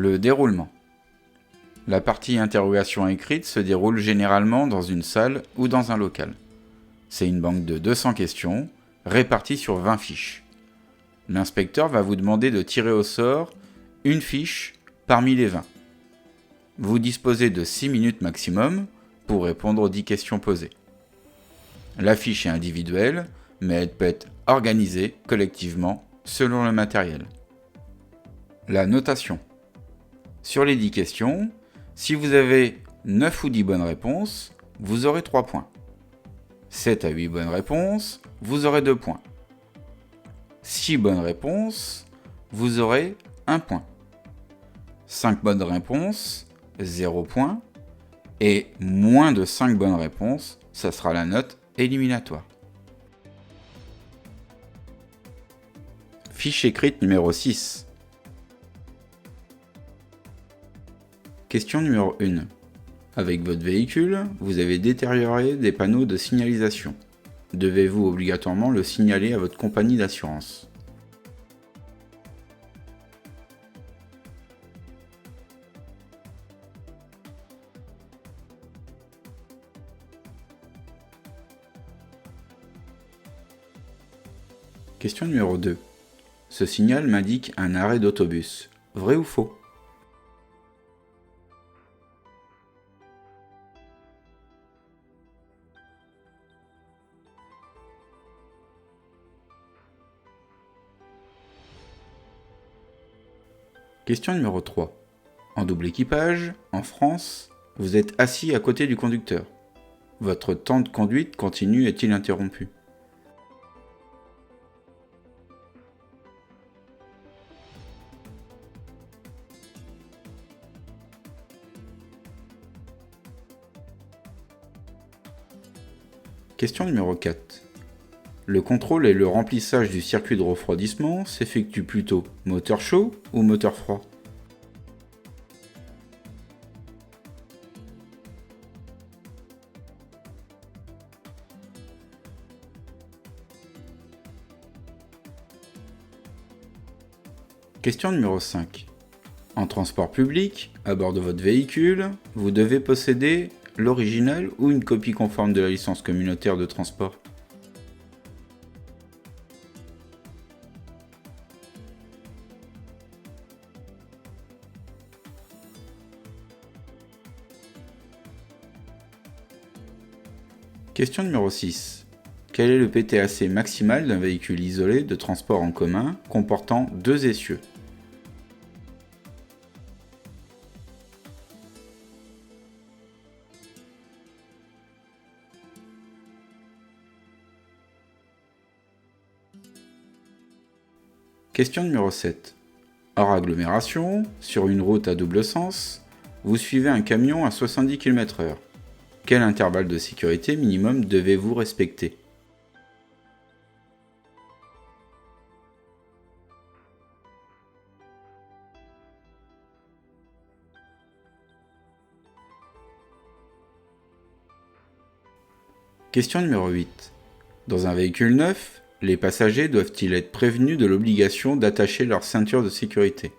Le déroulement. La partie interrogation écrite se déroule généralement dans une salle ou dans un local. C'est une banque de 200 questions, réparties sur 20 fiches. L'inspecteur va vous demander de tirer au sort une fiche parmi les 20. Vous disposez de 6 minutes maximum pour répondre aux 10 questions posées. La fiche est individuelle, mais elle peut être organisée collectivement selon le matériel. La notation. Sur les 10 questions, si vous avez 9 ou 10 bonnes réponses, vous aurez 3 points. 7 à 8 bonnes réponses, vous aurez 2 points. 6 bonnes réponses, vous aurez 1 point. 5 bonnes réponses, 0 point. Et moins de 5 bonnes réponses, ça sera la note éliminatoire. Fiche écrite numéro 6. Question numéro 1. Avec votre véhicule, vous avez détérioré des panneaux de signalisation. Devez-vous obligatoirement le signaler à votre compagnie d'assurance? Question numéro 2. Ce signal m'indique un arrêt d'autobus. Vrai ou faux? Question numéro 3. En double équipage, en France, vous êtes assis à côté du conducteur. Votre temps de conduite continu est-il interrompu? Question numéro 4. Le contrôle et le remplissage du circuit de refroidissement s'effectuent plutôt moteur chaud ou moteur froid? Question numéro 5. En transport public, à bord de votre véhicule, vous devez posséder l'original ou une copie conforme de la licence communautaire de transport? Question numéro 6. Quel est le PTAC maximal d'un véhicule isolé de transport en commun comportant 2 essieux? Question numéro 7. Hors agglomération, sur une route à double sens, vous suivez un camion à 70 km/h. Quel intervalle de sécurité minimum devez-vous respecter? Question numéro 8. Dans un véhicule neuf, les passagers doivent-ils être prévenus de l'obligation d'attacher leur ceinture de sécurité?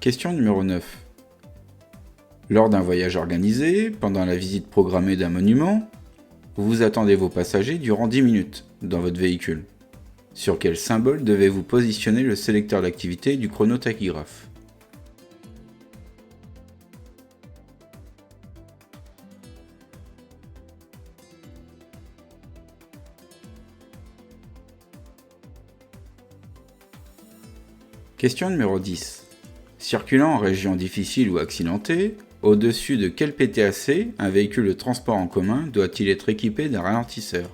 Question numéro 9. Lors d'un voyage organisé, pendant la visite programmée d'un monument, vous attendez vos passagers durant 10 minutes dans votre véhicule. Sur quel symbole devez-vous positionner le sélecteur d'activité du chronotachygraphe? Question numéro 10. Circulant en région difficile ou accidentée, au-dessus de quel PTAC un véhicule de transport en commun doit-il être équipé d'un ralentisseur?